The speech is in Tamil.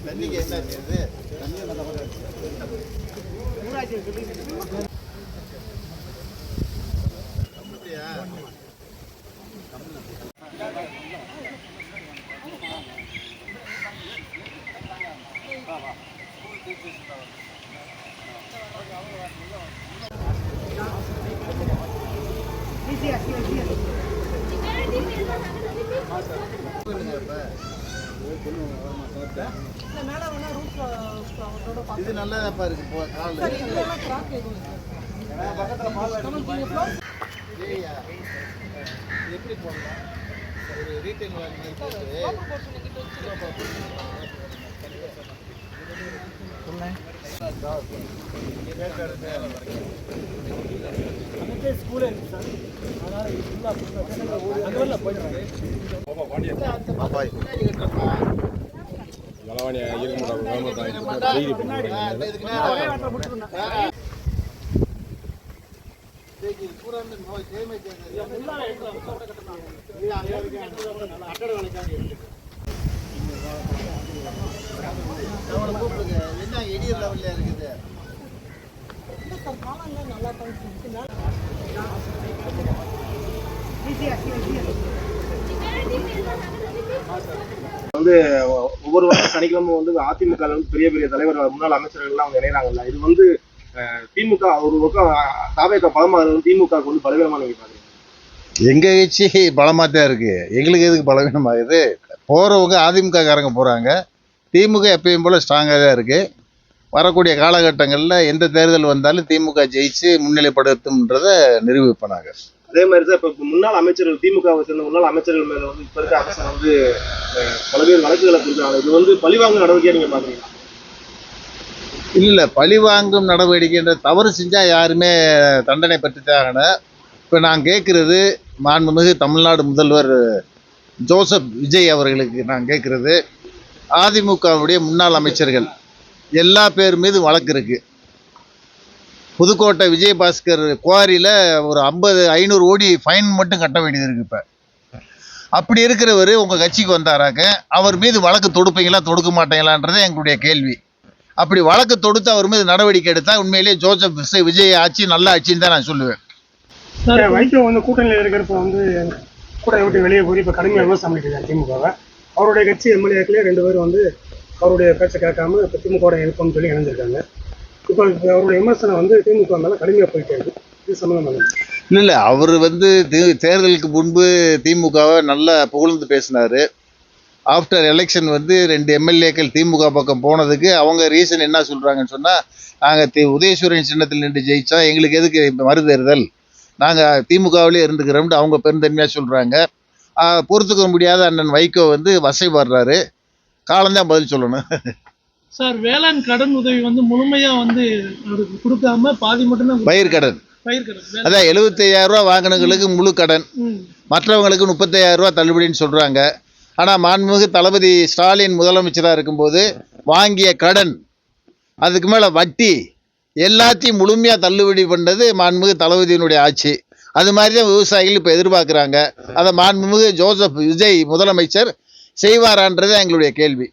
தண்ணிக்கு என்ன செய்யுது? இது நல்லதாப்பா இருக்கு. எப்படி போடலாம்? ஒரு ரீட்டைல் என்ன எடியர் லெவல்ல இருக்குது. வந்து ஒவ்வொரு வாரம் சனிக்கிழமை வந்து அதிமுக பெரிய பெரிய தலைவர் முன்னாள் அமைச்சர்கள் எல்லாம் அவங்க இணைறாங்கல்ல, இது வந்து திமுக ஒரு பக்கம் தாவேக பலமா திமுக வந்து பலவீனமா நீங்க பாக்குறீங்க? எங்க கட்சி பலமா தான் இருக்கு, எங்களுக்கு எதுக்கு பலவீனமாகுது? போறவங்க அதிமுக காரங்க போறாங்க, திமுக எப்பயும் போல ஸ்ட்ராங்கா தான் இருக்கு. வரக்கூடிய காலகட்டங்களில் எந்த தேர்தல் வந்தாலும் திமுக ஜெயிச்சு முன்னிலைப்படுத்தும்ன்றத நிரூபிப்பனாங்க. அதே மாதிரி தான் இப்போ முன்னாள் அமைச்சர்கள் திமுகவை சேர்ந்த முன்னாள் அமைச்சர்கள் மேல வந்து இப்ப இருக்க அரசு வந்து பல்வேறு வழக்குகளை கொடுக்குறாங்க. இது வந்து பழிவாங்கும் நடவடிக்கையா நீங்க பாக்குறீங்க? இல்லை, பழிவாங்கும் நடவடிக்கைன்ற தவறு செஞ்சா யாருமே தண்டனை பெற்றுத்தான் ஆகணும். இப்போ நான் கேட்குறது மாண்புமிகு தமிழ்நாடு முதல்வர் ஜோசப் விஜய் அவர்களுக்கு நான் கேட்குறது, அதிமுகவுடைய முன்னாள் அமைச்சர்கள் எல்லா பேர் மீது வழக்கு இருக்கு. புதுக்கோட்டை விஜயபாஸ்கர் குவாரியில் ஒரு 500 கோடி ஃபைன் மட்டும் கட்ட வேண்டியது இருக்கு. இப்போ அப்படி இருக்கிறவர் உங்கள் கட்சிக்கு வந்தாராக்க அவர் மீது வழக்கு தொடுப்பீங்களா தொடுக்க மாட்டீங்களான்றது எங்களுடைய கேள்வி. அப்படி வழக்கு தொடுத்து அவர் மீது நடவடிக்கை எடுத்தால் உண்மையிலேயே ஜோசப் விஜய் ஆட்சி நல்ல ஆட்சின்னு தான் நான் சொல்லுவேன். வைகோ வந்து கூட்டணியில் இருக்கிறப்ப வந்து கூட்டணி விட்டு வெளியே போய் இப்போ கடுமையாக விமர்சனம் பண்ணிட்டு திமுகவை. அவருடைய கட்சி எம்எல்ஏக்களே 2 பேர் வந்து அவருடைய பேச்சை கேட்காம இப்போ திமுக எழுப்பணும்னு சொல்லி இணைஞ்சிருக்காங்க. இப்போ அவருடைய விமர்சனம் வந்து திமுக மேலே கடுமையாக போயிட்டே இருக்கு. இது சம்மந்தமாக இல்லை, அவர் வந்து தேர்தலுக்கு முன்பு திமுகவை நல்லா புகழ்ந்து பேசினார். ஆஃப்டர் எலெக்ஷன் வந்து 2 எம்எல்ஏக்கள் திமுக பக்கம் போனதுக்கு அவங்க ரீசன் என்ன சொல்கிறாங்கன்னு சொன்னால், நாங்கள் உதயசூரியன் சின்னத்தில் நின்று ஜெயித்தோம், எங்களுக்கு எதுக்கு மறுதேர்தல், நாங்கள் திமுகவிலே இருந்துக்கிறோம்னு அவங்க பெருந்தன்மையாக சொல்கிறாங்க. பொறுத்துக்க முடியாத அண்ணன் வைகோ வந்து வசைப்படுறாரு. காலம்தான் பதில் சொல்லணும். சார், வேளாண் கடன் உதவி வந்து முழுமையா வந்து கொடுக்காம பாதி மட்டும்தான் பயிர்கடன். அதான் 75,000 ரூபா வாங்கினவங்களுக்கு முழு கடன், மற்றவங்களுக்கு 35,000 ரூபா தள்ளுபடின்னு சொல்றாங்க. ஆனா மாண்புமிகு தளபதி ஸ்டாலின் முதலமைச்சராக இருக்கும்போது வாங்கிய கடன், அதுக்கு மேல வட்டி எல்லாத்தையும் முழுமையா தள்ளுபடி பண்ணது மாண்புமிகு தளபதியினுடைய ஆட்சி. அது மாதிரி தான் விவசாயிகள் இப்போ எதிர்பார்க்குறாங்க. அதை மாண்புமிகு ஜோசப் விஜய் முதலமைச்சர் செய்வாரான்றது எங்களுடைய கேள்வி.